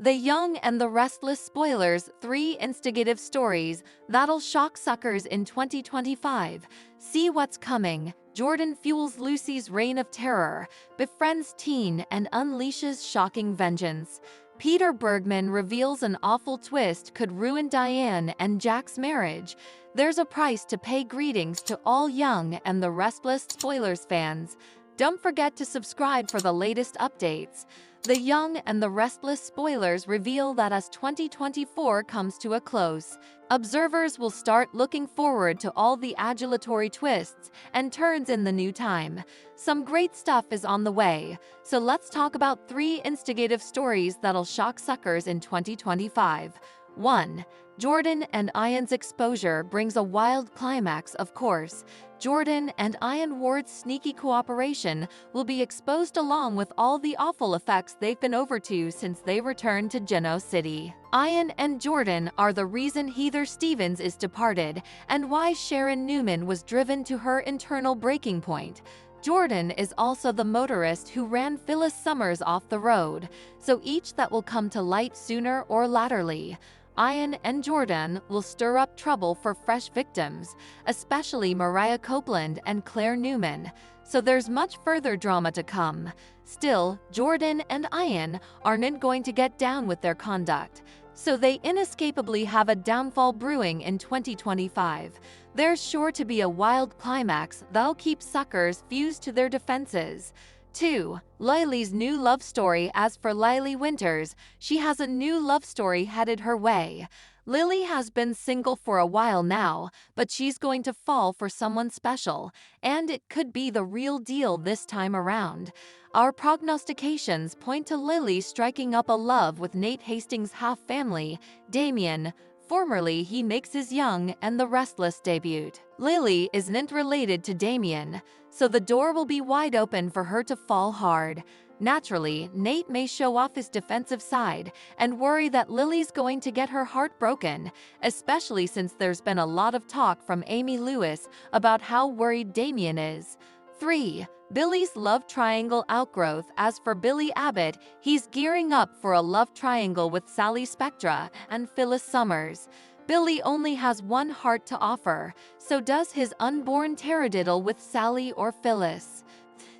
The Young and the Restless spoilers 3 instigative stories that'll shock suckers in 2025. See what's coming. Jordan fuels Lucy's reign of terror, befriends teen and unleashes shocking vengeance. Peter Bergman reveals an awful twist could ruin Diane and Jack's marriage. There's a price to pay. Greetings to all Young and the Restless spoilers fans. Don't forget to subscribe for the latest updates. The Young and the Restless spoilers reveal that as 2024 comes to a close, observers will start looking forward to all the adulatory twists and turns in the new time. Some great stuff is on the way, so let's talk about 3 instigative stories that'll shock suckers in 2025. 1. Jordan and Ian's exposure brings a wild climax. Of course, Jordan and Ian Ward's sneaky cooperation will be exposed along with all the awful effects they've been over to since they returned to Geno City. Ian and Jordan are the reason Heather Stevens is departed and why Sharon Newman was driven to her internal breaking point. Jordan is also the motorist who ran Phyllis Summers off the road, so each that will come to light sooner or laterly. Ian and Jordan will stir up trouble for fresh victims, especially Mariah Copeland and Claire Newman, so there's much further drama to come. Still, Jordan and Ian aren't going to get down with their conduct, so they inescapably have a downfall brewing in 2025. There's sure to be a wild climax that'll keep suckers fused to their defenses. 2. Lily's new love story. As for Lily Winters, she has a new love story headed her way. Lily has been single for a while now, but she's going to fall for someone special, and it could be the real deal this time around. Our prognostications point to Lily striking up a love with Nate Hastings' half-family, Damien. Formerly, he makes his Young and the Restless debut. Lily isn't related to Damien, so the door will be wide open for her to fall hard. Naturally, Nate may show off his defensive side and worry that Lily's going to get her heart broken, especially since there's been a lot of talk from Amy Lewis about how worried Damien is. 3. Billy's love triangle outgrowth. As for Billy Abbott, he's gearing up for a love triangle with Sally Spectra and Phyllis Summers. Billy only has one heart to offer, so does his unborn taradiddle with Sally or Phyllis.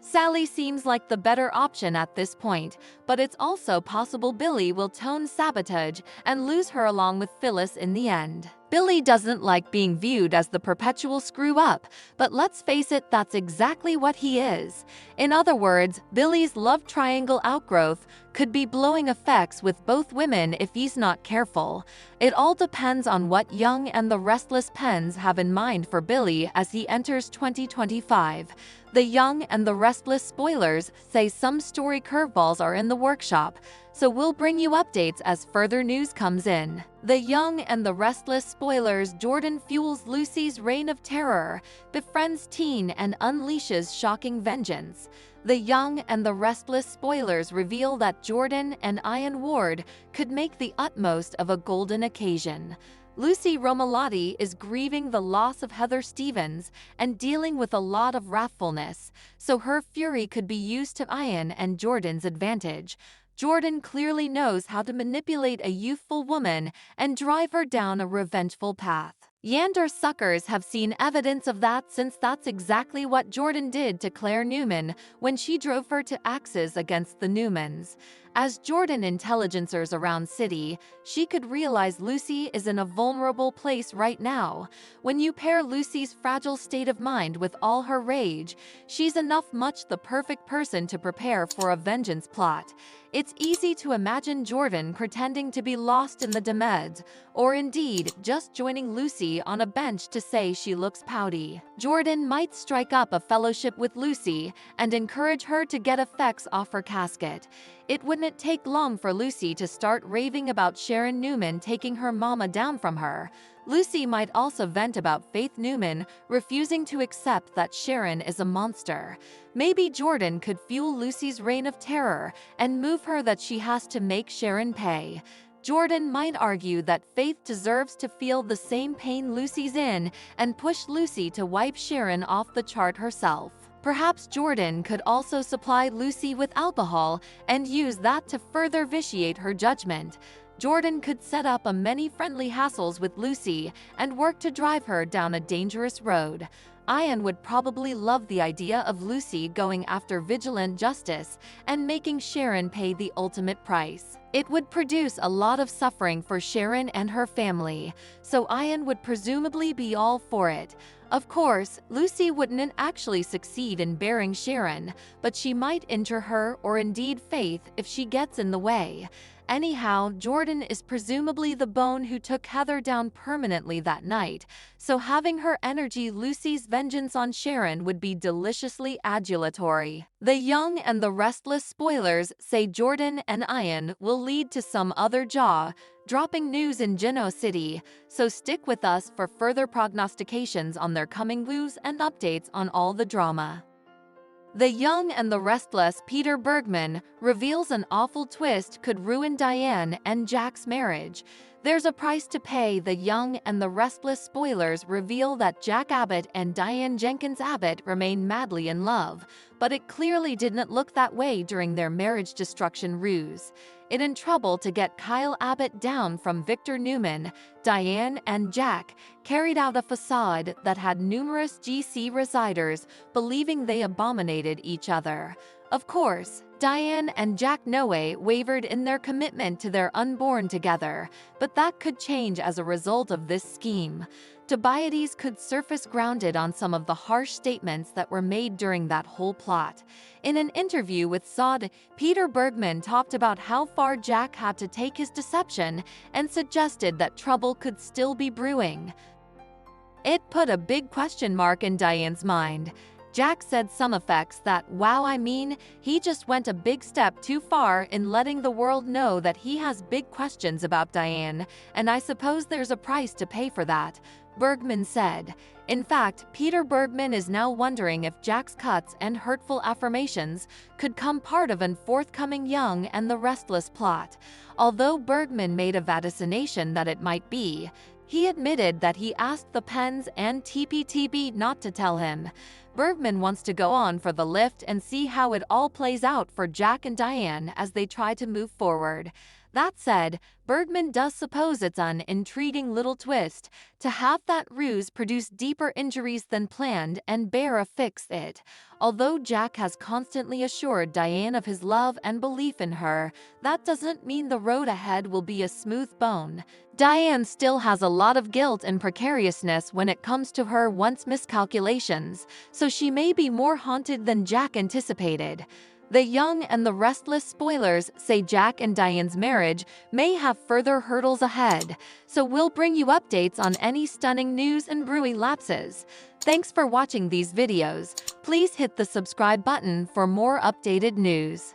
Sally seems like the better option at this point, but it's also possible Billy will tone sabotage and lose her along with Phyllis in the end. Billy doesn't like being viewed as the perpetual screw-up, but let's face it, that's exactly what he is. In other words, Billy's love triangle outgrowth could be blowing effects with both women if he's not careful. It all depends on what Young and the Restless pens have in mind for Billy as he enters 2025. The Young and the Restless spoilers say some story curveballs are in the workshop, so we'll bring you updates as further news comes in. The Young and the Restless spoilers. Jordan fuels Lucy's reign of terror, befriends teen and unleashes shocking vengeance. The Young and the Restless spoilers reveal that Jordan and Ian Ward could make the utmost of a golden occasion. Lucy Romalotti is grieving the loss of Heather Stevens and dealing with a lot of wrathfulness, so her fury could be used to Ian and Jordan's advantage. Jordan clearly knows how to manipulate a youthful woman and drive her down a revengeful path. Yander suckers have seen evidence of that, since that's exactly what Jordan did to Claire Newman when she drove her to axes against the Newmans. As Jordan intelligencers around city, she could realize Lucy is in a vulnerable place right now. When you pair Lucy's fragile state of mind with all her rage, she's much the perfect person to prepare for a vengeance plot. It's easy to imagine Jordan pretending to be lost in the Demeds, or indeed just joining Lucy on a bench to say she looks pouty. Jordan might strike up a fellowship with Lucy and encourage her to get effects off her casket. It wouldn't take long for Lucy to start raving about Sharon Newman taking her mama down from her. Lucy might also vent about Faith Newman refusing to accept that Sharon is a monster. Maybe Jordan could fuel Lucy's reign of terror and move her that she has to make Sharon pay. Jordan might argue that Faith deserves to feel the same pain Lucy's in and push Lucy to wipe Sharon off the chart herself. Perhaps Jordan could also supply Lucy with alcohol and use that to further vitiate her judgment. Jordan could set up a many friendly hassles with Lucy and work to drive her down a dangerous road. Ian would probably love the idea of Lucy going after vigilant justice and making Sharon pay the ultimate price. It would produce a lot of suffering for Sharon and her family, so Ian would presumably be all for it. Of course, Lucy wouldn't actually succeed in bearing Sharon, but she might injure her or indeed Faith if she gets in the way. Anyhow, Jordan is presumably the bone who took Heather down permanently that night, so having her energy Lucy's vengeance on Sharon would be deliciously adulatory. The Young and the Restless spoilers say Jordan and Ian will lead to some other jaw-dropping news in Genoa City, so stick with us for further prognostications on their coming woos and updates on all the drama. The Young and the Restless Peter Bergman reveals an awful twist could ruin Diane and Jack's marriage. There's a price to pay. The Young and the Restless spoilers reveal that Jack Abbott and Diane Jenkins Abbott remain madly in love, but it clearly didn't look that way during their marriage destruction ruse. In trouble to get Kyle Abbott down from Victor Newman, Diane and Jack carried out a facade that had numerous GC residers believing they abominated each other. Of course, Diane and Jack Noe wavered in their commitment to their unborn together, but that could change as a result of this scheme. Tobiades could surface grounded on some of the harsh statements that were made during that whole plot. In an interview with Sod, Peter Bergman talked about how far Jack had to take his deception and suggested that trouble could still be brewing. It put a big question mark in Diane's mind. Jack said some effects that, wow, I mean, he just went a big step too far in letting the world know that he has big questions about Diane, and I suppose there's a price to pay for that, Bergman said. In fact, Peter Bergman is now wondering if Jack's cuts and hurtful affirmations could come part of an forthcoming Young and the Restless plot. Although Bergman made a vaticination that it might be, he admitted that he asked the Pens and TPTB not to tell him. Bergman wants to go on for the lift and see how it all plays out for Jack and Diane as they try to move forward. That said, Bergman does suppose it's an intriguing little twist to have that ruse produce deeper injuries than planned and bear fix it. Although Jack has constantly assured Diane of his love and belief in her, that doesn't mean the road ahead will be a smooth bone. Diane still has a lot of guilt and precariousness when it comes to her once miscalculations, so she may be more haunted than Jack anticipated. The Young and the Restless spoilers say Jack and Diane's marriage may have further hurdles ahead, so we'll bring you updates on any stunning news and brewy lapses. Thanks for watching these videos. Please hit the subscribe button for more updated news.